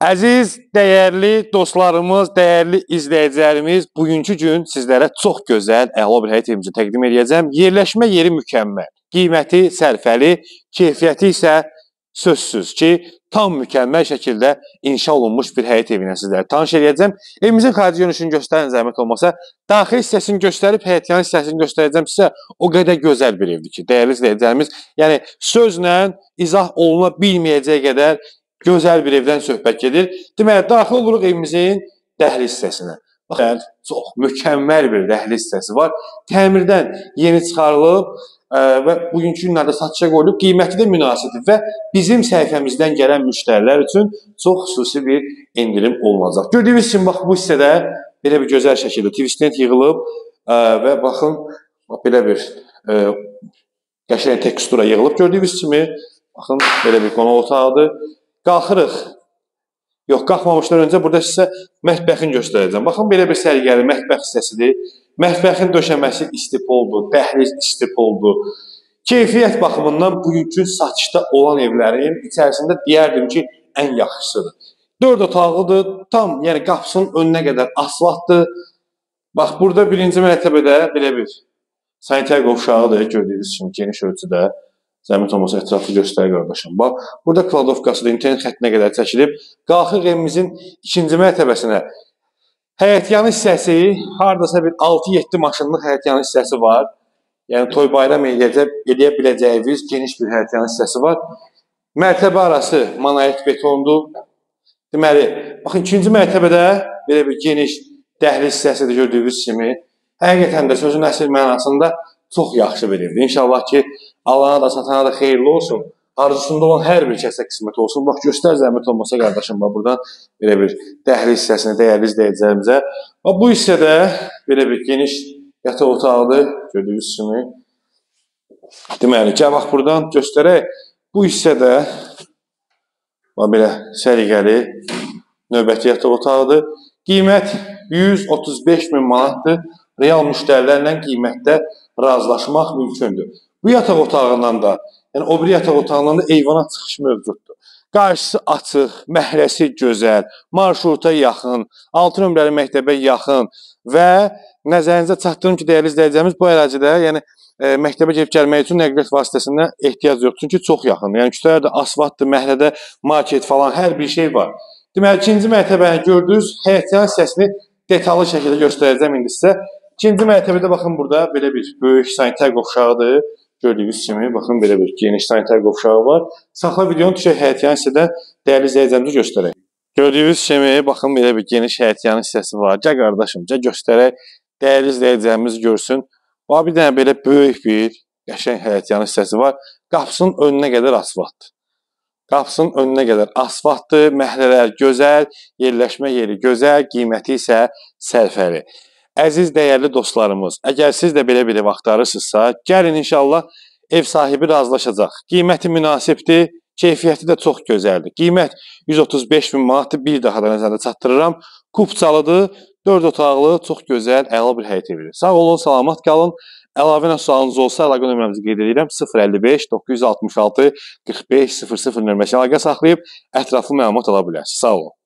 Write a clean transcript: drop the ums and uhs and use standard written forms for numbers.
Əziz, dəyərli dostlarımız, dəyərli izləyicilərimiz, bugünkü gün sizlərə çox gözəl, əla bir həyət evimizi təqdim edəcəm. Yerləşmə yeri mükəmməl, qiyməti sərfəli, keyfiyyəti isə sözsüz ki, tam mükəmməl şəkildə inşa olunmuş bir həyət evinə sizlərə tanış edəcəm. Evimizin xarici görünüşünü göstərin zəhmət olmasa, daxil hissəsini göstərib, həyətyanı hissəsini göstərəcəm sizə. O qədər gözəl bir evdir ki, dəyərli izləyicilərimiz, yəni sözlə izah oluna bilməyəcək qədər gözəl bir evdən söhbət gedir. Deməli, daxil oluruq evimizin dəhliz hissəsinə. Baxın, çox mükəmməl bir dəhliz hissəsi var. Təmirdən yeni çıxarılıb və bugünkü günlərdə satışa qoyulub, qiyməti də münasibdir və bizim səhifəmizdən gələn müştərilər üçün çox xüsusi bir endirim olunacaq. Gördüyünüz kimi, bax, bu hissədə belə bir gözəl şəkildə tvistnet yığılıb və baxın, belə bir qəşəng tekstura yığılıb. Gördüyünüz kimi, baxın, belə bir qonaq otağıdır. Qalxırıq. Yox, qalxmamışdan öncə burada sizə mətbəxini göstərəcəm. Baxın, belə bir sərgəli mətbəx hissəsidir. Mətbəxin döşəməsi istipoldur, dəhliz istipoldur. Keyfiyyət baxımından bugünkü satışda olan evlərin içərisində deyərdim ki, ən yaxşısıdır. 4 otaqlıdır, tam, yəni qapısının önünə qədər asfaltdır. Bax, burada birinci mərtəbədə belə bir sanitar qovşağıdır, gördüyünüz kimi geniş ölçüdə. Zəhmət olmasa ətrafı göstərir qardaşım. Bax, burada kladovkasıdır, internet xəttinə qədər çəkilib. Qalxıq evimizin ikinci mərtəbəsinə. Həyətyanı hissəsi, haradasa bir 6-7 maşınlıq həyətyanı hissəsi var. Yəni, toy bayram edə biləcəyiniz geniş bir həyətyanı hissəsi var. Mərtəbə arası monolit betondur. Deməli, baxın, ikinci mərtəbədə belə bir geniş dəhliz hissəsidir, gördüyünüz kimi. Həqiqətən də sözün əsl mənasında çox yaxşı bir evdir. İnşallah ki, alana da, satana da xeyirli olsun. Arzusunda olan hər bir kəsə qismət olsun. Bax, göstər zəhmət olmasa qardaşım, bax, buradan belə bir dəhliz hissəsini dəyərli izləyicilərimizə. Bax, bu hissədə belə bir geniş yataq otağıdır, gördüyünüz kimi. Deməli, gəl bax, buradan göstərək. Bu hissədə bax, belə səliqəli növbəti yataq otağıdır. Qiymət 135.000 manatdır. Real müştərilərlə qiymətdə razılaşmaq mümkündür. Bu yataq otağından da, yəni o biri yataq otağından da eyvana çıxış mövcuddur. Qarşısı açıq, məhrəsi gözəl, marşruta yaxın, 6 nömrəli məktəbə yaxın və nəzərinizə çatdırım ki, dəyərli izləyəcəyimiz bu ərazidə, yəni məktəbə gedib gəlmək üçün nəqliyyat vasitəsində ehtiyac yoxdur, çünki çox yaxın. Yəni küçələrdə asfaltdır, məhəllədə market falan, hər bir şey var. Deməli, ikinci mərtəbəni gördünüz, həyətyanı hissəsini detallı şəkildə göstərəcəm indi sizə. İkinci mərtəbədə baxın, burada belə bir böyük sanitar qovşağıdır. Gördüyünüz kimi, baxın, belə bir geniş sanitar qovşağı var. Saxla videonu düşək həyətyanı hissədən dəyərli izləyicilərimizi göstərək. Gördüyünüz kimi, baxın, belə bir geniş həyətyanı hissəsi var. Gəl qardaşım, gəl göstərək, dəyərli izləyicilərimiz görsün. Bax, bir dənə belə böyük bir qəşəng həyətyanı hissəsi var. Qapısının önünə qədər asfaltdır. Qapısının önünə qədər asfaltdır, məhəllələr gözəl, yerləşmə yeri gözəl, qiyməti isə sərfəli. Əziz, dəyərli dostlarımız, əgər siz də belə bir ev axtarırsınızsa, gəlin inşallah ev sahibi razılaşacaq. Qiyməti münasibdir, keyfiyyəti də çox gözəldir. Qiymət 135.000 manatdır, bir daha da nəzərdə çatdırıram. Kupçalıdır, 4 otaqlı, çox gözəl, əla bir həyət evidir. Sağ olun, salamat qalın. Əlavə sualınız olsa, əlaqə nömrəmizi qeyd edirəm. 055 966 45 00 nömrəsi əlaqə saxlayıb ətraflı məlumat ala bilərsiniz. Sağ olun.